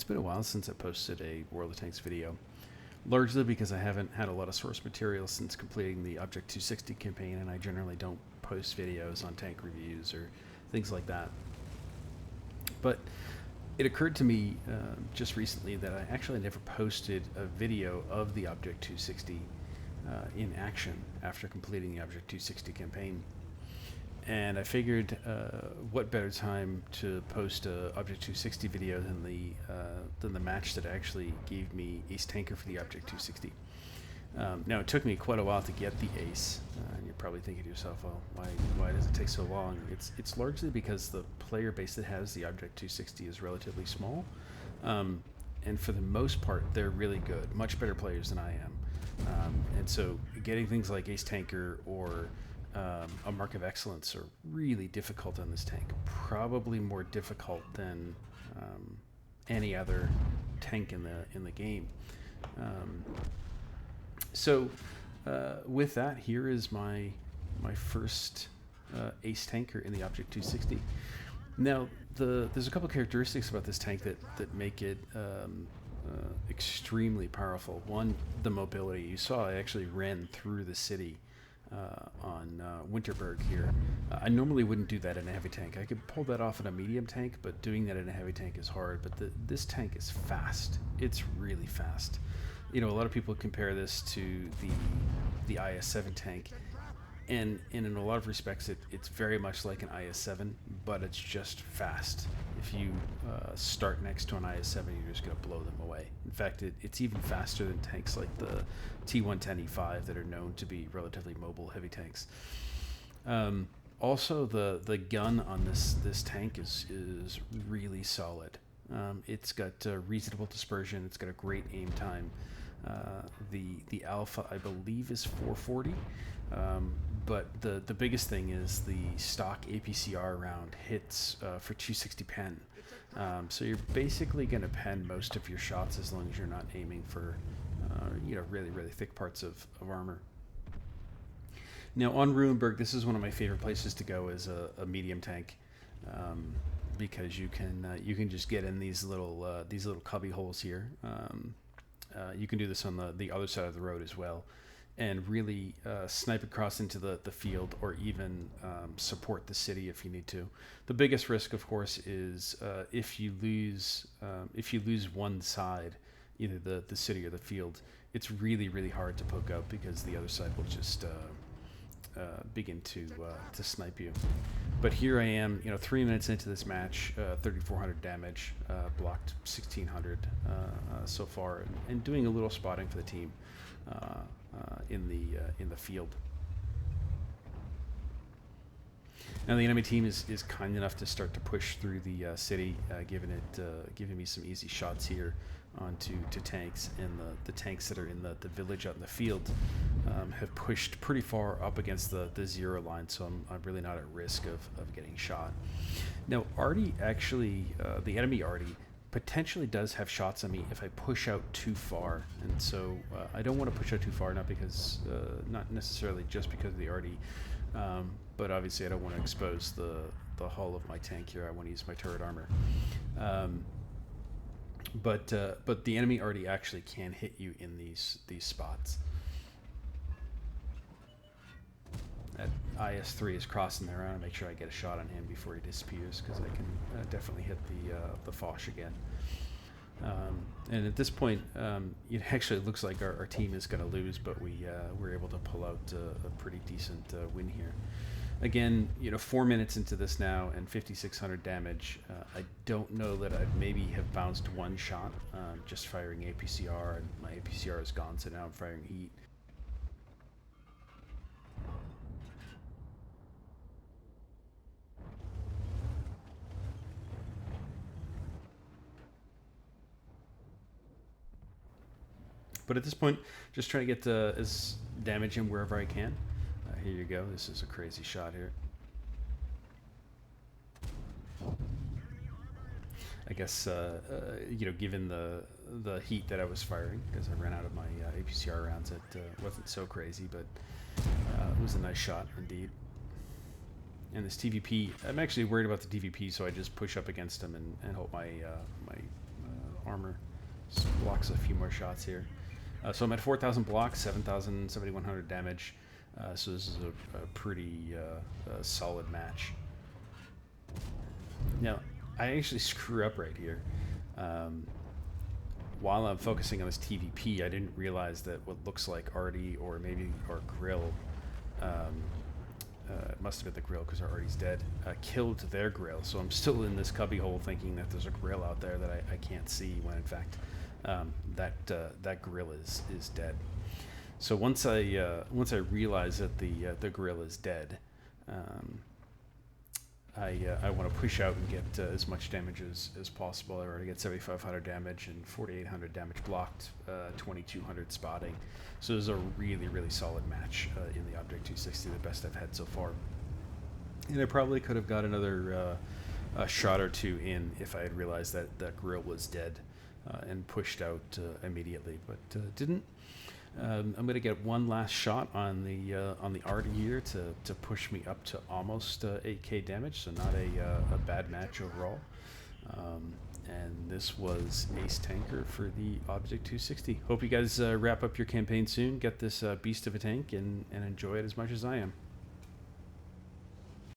It's been a while since I posted a World of Tanks video, largely because I haven't had a lot of source material since completing the Object 260 campaign, and I generally don't post videos on tank reviews or things like that. But it occurred to me just recently that I actually never posted a video of the Object 260 in action after completing the Object 260 campaign. And I figured, what better time to post a Object 260 video than the match that actually gave me Ace Tanker for the Object 260. Now, it took me quite a while to get the Ace, and you're probably thinking to yourself, well, why does it take so long? It's largely because the player base that has the Object 260 is relatively small, and for the most part, they're really good, much better players than I am. And so getting things like Ace Tanker or a Mark of Excellence are really difficult on this tank, probably more difficult than any other tank in the game. So with that, here is my first Ace Tanker in the Object 260. Now, there's a couple characteristics about this tank that make it extremely powerful. One, the mobility. You saw I actually ran through the city on Winterberg here. I normally wouldn't do that in a heavy tank. I could pull that off in a medium tank, but doing that in a heavy tank is hard. But this tank is fast. It's really fast. You know, a lot of people compare this to the IS-7 tank, and in a lot of respects, it's very much like an IS-7, but it's just fast. If you start next to an IS-7, you're just going to blow them away. In fact, it's even faster than tanks like the T110E5 that are known to be relatively mobile heavy tanks. Also, the gun on this tank is really solid. It's got reasonable dispersion. It's got a great aim time. The alpha, I believe, is 440. But the biggest thing is the stock APCR round hits for 260 pen. So you're basically going to pen most of your shots as long as you're not aiming for really, really thick parts of armor. Now on Ruinberg, this is one of my favorite places to go as a medium tank, because you can just get in these little cubby holes here. You can do this on the other side of the road as well, and really snipe across into the field, or even support the city if you need to. The biggest risk, of course, is if you lose one side, either the city or the field. It's really, really hard to poke out because the other side will just begin to snipe you. But here I am, 3 minutes into this match, 3,400 damage, blocked 1,600 so far, and doing a little spotting for the team in the field. Now the enemy team is kind enough to start to push through the city, giving me some easy shots here onto tanks, and the tanks that are in the village out in the field have pushed pretty far up against the zero line, so I'm really not at risk of getting shot. Now Artie actually, the enemy Artie, potentially does have shots on me if I push out too far, and so I don't want to push out too far, not necessarily just because of the Artie, but obviously I don't want to expose the hull of my tank here. I want to use my turret armor. But the enemy Artie actually can hit you in these spots. That IS-3 is crossing there. I want to make sure I get a shot on him before he disappears, because I can definitely hit the Foch again. And at this point, it actually looks like our team is going to lose, but we're able to pull out a pretty decent win here. Again, 4 minutes into this now and 5,600 damage. I don't know that I'd maybe have bounced one shot just firing APCR, and my APCR is gone, so now I'm firing heat. But at this point, just trying to get as damage in wherever I can. Here you go. This is a crazy shot here. I guess, given the heat that I was firing, because I ran out of my APCR rounds, it wasn't so crazy, but it was a nice shot indeed. And this TVP, I'm actually worried about the TVP, so I just push up against him and hope my armor blocks a few more shots here. So I'm at 4,000 blocks, 7,100 damage. So this is a pretty solid match. Now, I actually screw up right here. While I'm focusing on this TVP, I didn't realize that what looks like Artie or maybe our Grill, it must have been the Grill because our Artie's dead, killed their Grill. So I'm still in this cubby hole thinking that there's a Grill out there that I can't see, when in fact that Grill is dead. So once I realize that the Grill is dead, I want to push out and get as much damage as possible. I already get 7,500 damage and 4,800 damage blocked, 2,200 spotting. So this is a really, really solid match in the Object 260, the best I've had so far. And I probably could have got another shot or two in if I had realized that that Grill was dead and pushed out immediately, but didn't. I'm going to get one last shot on the Artie here to push me up to almost 8k damage, so not a bad match overall. And this was Ace Tanker for the Object 260. Hope you guys wrap up your campaign soon, get this beast of a tank, and enjoy it as much as I am.